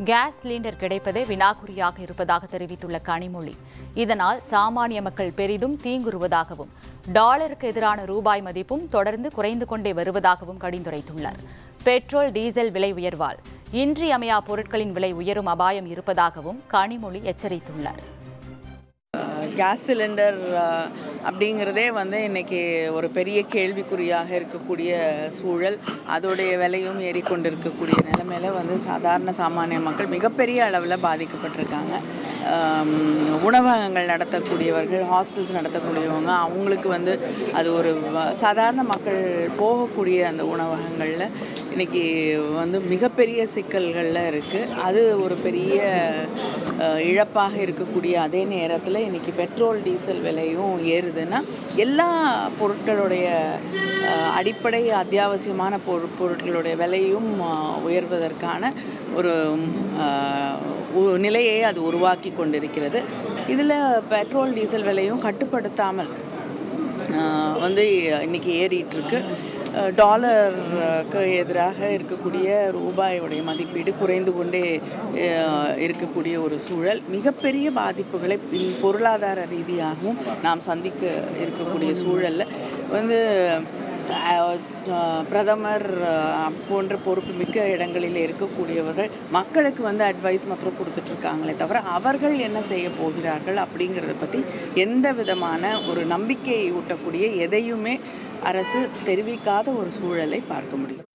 Gas cylinder கிடைப்பதே வினாக்குறியாக இருப்பதாக தெரிவித்துள்ள கனிமொழி, இதனால் சாமானிய மக்கள் பெரிதும் தீங்குறுவதாகவும் டாலருக்கு எதிரான ரூபாய் மதிப்பும் தொடர்ந்து குறைந்து கொண்டே வருவதாகவும் கடிந்துரைத்துள்ளார். பெட்ரோல், டீசல் விலை உயர்வால் இன்றியமையா பொருட்களின் விலை உயரும் அபாயம் இருப்பதாகவும் கனிமொழி எச்சரித்துள்ளார். கேஸ் சிலிண்டர் அப்படிங்கிறதே இன்றைக்கி ஒரு பெரிய கேள்விக்குறியாக இருக்கக்கூடிய சூழல். அதோடைய விலையும் ஏறிக்கொண்டிருக்கக்கூடிய நிலைமையில் சாதாரண சாமானிய மக்கள் மிகப்பெரிய அளவில் பாதிக்கப்பட்டிருக்காங்க. உணவகங்கள் நடத்தக்கூடியவர்கள், ஹாஸ்டல்ஸ் நடத்தக்கூடியவங்க, அவங்களுக்கு அது ஒரு சாதாரண மக்கள் போகக்கூடிய அந்த உணவகங்களில் இன்றைக்கி மிகப்பெரிய சிக்கல்களில் இருக்குது. அது ஒரு பெரிய இழப்பாக இருக்கக்கூடிய அதே நேரத்தில் இன்றைக்கி பெட்ரோல், டீசல் விலையும் ஏறுதுன்னா எல்லா பொருட்களுடைய அடிப்படை அத்தியாவசியமான பொருட்களுடைய விலையும் உயர்வதற்கான ஒரு நிலையை அது உருவாக்கி கொண்டிருக்கிறது. இதில் பெட்ரோல், டீசல் விலையும் கட்டுப்படுத்தாமல் இன்றைக்கி ஏறிட்டுருக்கு. டாலருக்கு எதிராக இருக்கக்கூடிய ரூபாயோடைய மதிப்பீடு குறைந்து கொண்டே இருக்கக்கூடிய ஒரு சூழல் மிகப்பெரிய பாதிப்புகளை பொருளாதார ரீதியாகவும் நாம் சந்திக்க இருக்கக்கூடிய சூழலில் பிரதமர் போன்ற பொறுப்பு மிக்க இடங்களில் இருக்கக்கூடியவர்கள் மக்களுக்கு அட்வைஸ் மாத்திரம் கொடுத்துட்ருக்காங்களே தவிர அவர்கள் என்ன செய்ய போகிறார்கள் அப்படிங்கிறத பற்றி எந்த விதமான ஒரு நம்பிக்கையை ஊட்டக்கூடிய எதையுமே அரசு தெரிவிக்காத ஒரு சூழலை பார்க்க முடியும்.